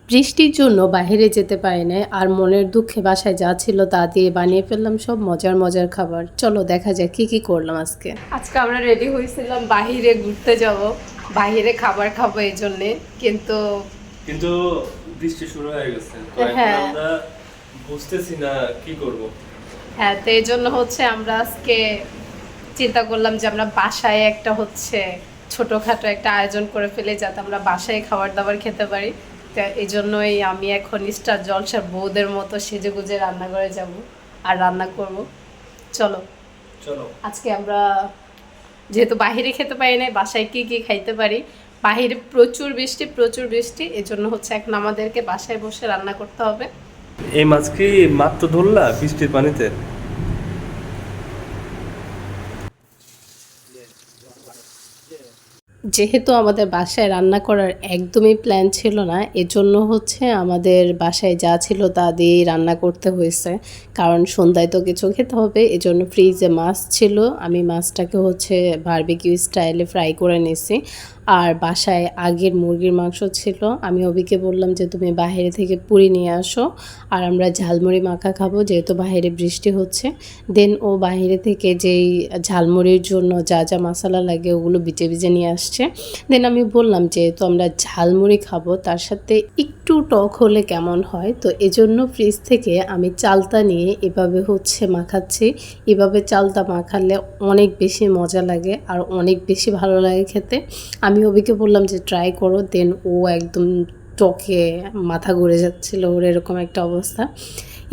বৃষ্টির জন্য বাইরে যেতে পারি না, আর মনের দুঃখে বাসায় যা ছিল তা দিয়ে বানিয়ে ফেললাম সব মজার মজার খাবার। চলো দেখা যাক কি কি করলাম আজকে। আমরা রেডি হয়েছিলাম বাইরে ঘুরতে যাব, বাইরে খাবার খাবো এই জন্য, কিন্তু কিন্তু বৃষ্টি শুরু হয়ে গেছে, তো এখন হ্যাঁ। আমরা বুঝতেছি না কি করব। হ্যাঁ, তো এই জন্য আমরা আজকে চিন্তা করলাম যে আমরা বাসায় একটা ছোটখাটো একটা আয়োজন করে ফেলে, যাতে আমরা বাসায় খাবার দাবার খেতে পারি। তো এই জন্যই আমি এখন স্টার জলসার বউদের মতো সেজে গুজে রান্নাঘরে যাব আর রান্না করব। চলো চলো আজকে আমরা যেহেতু বাইরে খেতে পারি না, বাসায় কি কি খাইতে পারি। বাইরে প্রচুর বৃষ্টি, এই জন্য এখন আমাদেরকে বাসায় বসে রান্না করতে হবে। এই মাছ কি মাত্র ধরলা বৃষ্টির পানিতে? যেহেতু আমাদের বাসায় রান্না করার একদমই প্ল্যান ছিল না, এজন্য আমাদের বাসায় যা ছিল তা দিয়েই রান্না করতে হয়েছে। কারণ সন্ধ্যায় তো কিছু খেতে হবে, এজন্য ফ্রিজে মাছ ছিল। আমি মাছটাকে বারবিকিউ স্টাইলে ফ্রাই করে নিয়েছি। আর বাসায় আগের মুরগির মাংস ছিল। আমি অবিকে বললাম যে তুমি বাইরে থেকে পুরি নিয়ে আসো, আর আমরা ঝালমুড়ি মাখা খাবো, যেহেতু বাইরে বৃষ্টি হচ্ছে। দেন ও বাইরে থেকে যেই ঝালমুড়ির জন্য যা যা মশলা লাগে ওগুলো ভিজে ভিজে নিয়ে আসছে। দেন আমি বললাম যেহেতু আমরা ঝালমুড়ি খাবো, তার সাথে একটু টক হলে কেমন হয়। তো এজন্য ফ্রিজ থেকে আমি চালতা নিয়ে এভাবে মাখাচ্ছি। এভাবে চালতা মাখালে অনেক বেশি মজা লাগে আর অনেক বেশি ভালো লাগে খেতে। আমি অভিকে বললাম যে ট্রাই করো। দেন ও একদম টকে মাথা ঘুরে যাচ্ছিল, ওর এরকম একটা অবস্থা।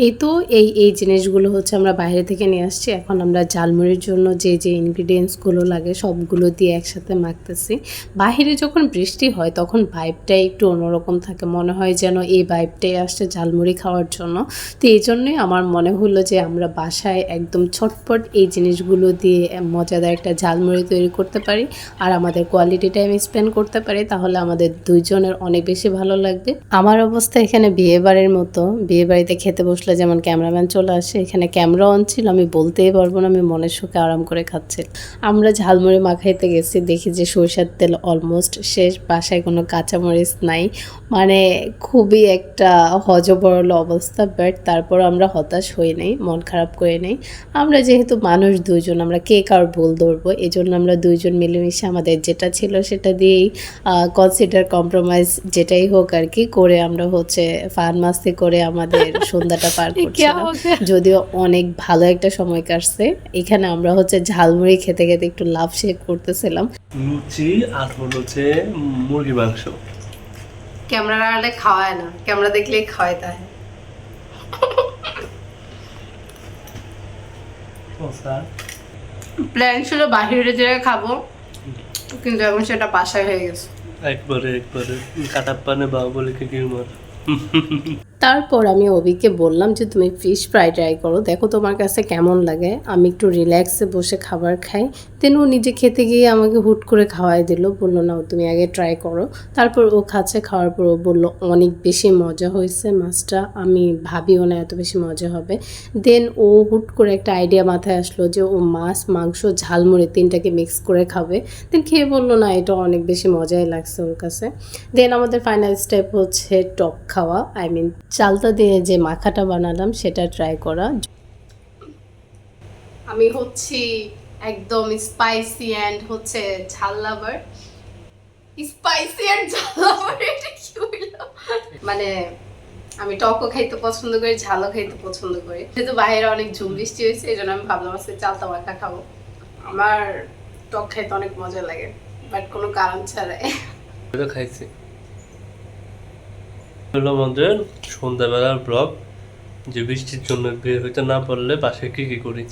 এই তো এই জিনিসগুলো আমরা বাইরে থেকে নিয়ে আসছি। এখন আমরা ঝালমুড়ির জন্য যে যে ইনগ্রিডিয়েন্টসগুলো লাগে সবগুলো দিয়ে একসাথে মাখতেছি। বাইরে যখন বৃষ্টি হয় তখন ভাইবটাই একটু অন্যরকম থাকে, মনে হয় যেন এই ভাইবটাই আসছে ঝালমুড়ি খাওয়ার জন্য। তো এই জন্যই আমার মনে হলো যে আমরা বাসায় একদম ছটপট এই জিনিসগুলো দিয়ে মজাদার একটা ঝালমুড়ি তৈরি করতে পারি, আর আমাদের কোয়ালিটি টাইম স্পেন্ড করতে পারি, তাহলে আমাদের দুইজনের অনেক বেশি ভালো লাগবে। আমার অবস্থা এখানে বিয়েবাড়ির মতো। বিয়েবাড়িতে খেতে বসলে যেমন ক্যামেরাম্যান চলে আসে, এখানে ক্যামেরা অন ছিল, আমি বলতেই পারবো না, আমি মনের সুখে আরাম করে খাচ্ছি। আমরা ঝালমুড়ি মাখাইতে গেছি, দেখি যে সরিষার তেল অলমোস্ট শেষ, বাসায় কোনো কাঁচামরিচ নাই, মানে খুবই একটা হজবরল অবস্থা। বাট তারপর আমরা হতাশ হই নাই, মন খারাপ করে নেই। আমরা যেহেতু মানুষ দুইজন, আমরা কে কার ভুল ধরবো, এই জন্য আমরা দুইজন মিলেমিশে আমাদের যেটা ছিল সেটা দিয়েই কনসিডার কম্প্রোমাইজ যেটাই হোক আর কি করে আমরা ফান মাস্তি করে আমাদের সন্ধ্যাটা পার করছিলাম। যদিও অনেক ভালো একটা সময় কাটছে। এখানে আমরা ঝালমুড়ি খেতে খেতে একটু লাভ শেক করতেছিলাম। লুচি আর মুরগি মাংস। ক্যামেরা আড়ালে খাওয়ায় না, ক্যামেরা দেখলেই খাওয়ায়। তাই প্ল্যান ছিল বাহিরে যেয়ে খাবো, কিন্তু এখন সেটা বাসায় হয়ে গেছে। একবারে কাটা পানে বাবা বলে কি মার। তারপর আমি অভিকে বললাম যে তুমি ফিশ ফ্রাই ট্রাই করো, দেখো তোমার কাছে কেমন লাগে। আমি একটু রিল্যাক্সে বসে খাবার খাই। দেন ও নিজে খেতে গিয়ে আমাকে হুট করে খাওয়াই দিল, বললো না তুমি আগে ট্রাই করো। তারপর ও খাচ্ছে, খাওয়ার পর ও বললো অনেক বেশি মজা হয়েছে মাছটা, আমি ভাবিও না এত বেশি মজা হবে। দেন ও হুট করে একটা আইডিয়া মাথায় আসলো যে ও মাছ মাংস ঝালমুড়ি তিনটাকে মিক্স করে খাবে। দেন খেয়ে বললো না এটা অনেক বেশি মজাই লাগছে ওর কাছে। দেন আমাদের ফাইনাল স্টেপ টক খাওয়া, আই মিন চালতা দিয়ে যে মাখাটা বানালাম সেটা ট্রাই করা। আমি একদম স্পাইসি অ্যান্ড ঝাল লাভার। স্পাইসি অ্যান্ড ঝাল লাভার, এটা কি হইলো? মানে আমি টকও খাইতে পছন্দ করি, ঝালও খাইতে পছন্দ করি। যেহেতু বাইরে অনেক ঝুম বৃষ্টি হয়েছে, এই জন্য আমি ভাবলাম আজকে চালতা মাখা খাবো। আমার টক খাইতে অনেক মজা লাগে, বাট কোনো কারণ ছাড়াই খাইছি। আমাদের সন্ধ্যাবেলার ব্লগ, যে বৃষ্টির জন্য বের হইতে না পারলে বাসায় কি কি করি।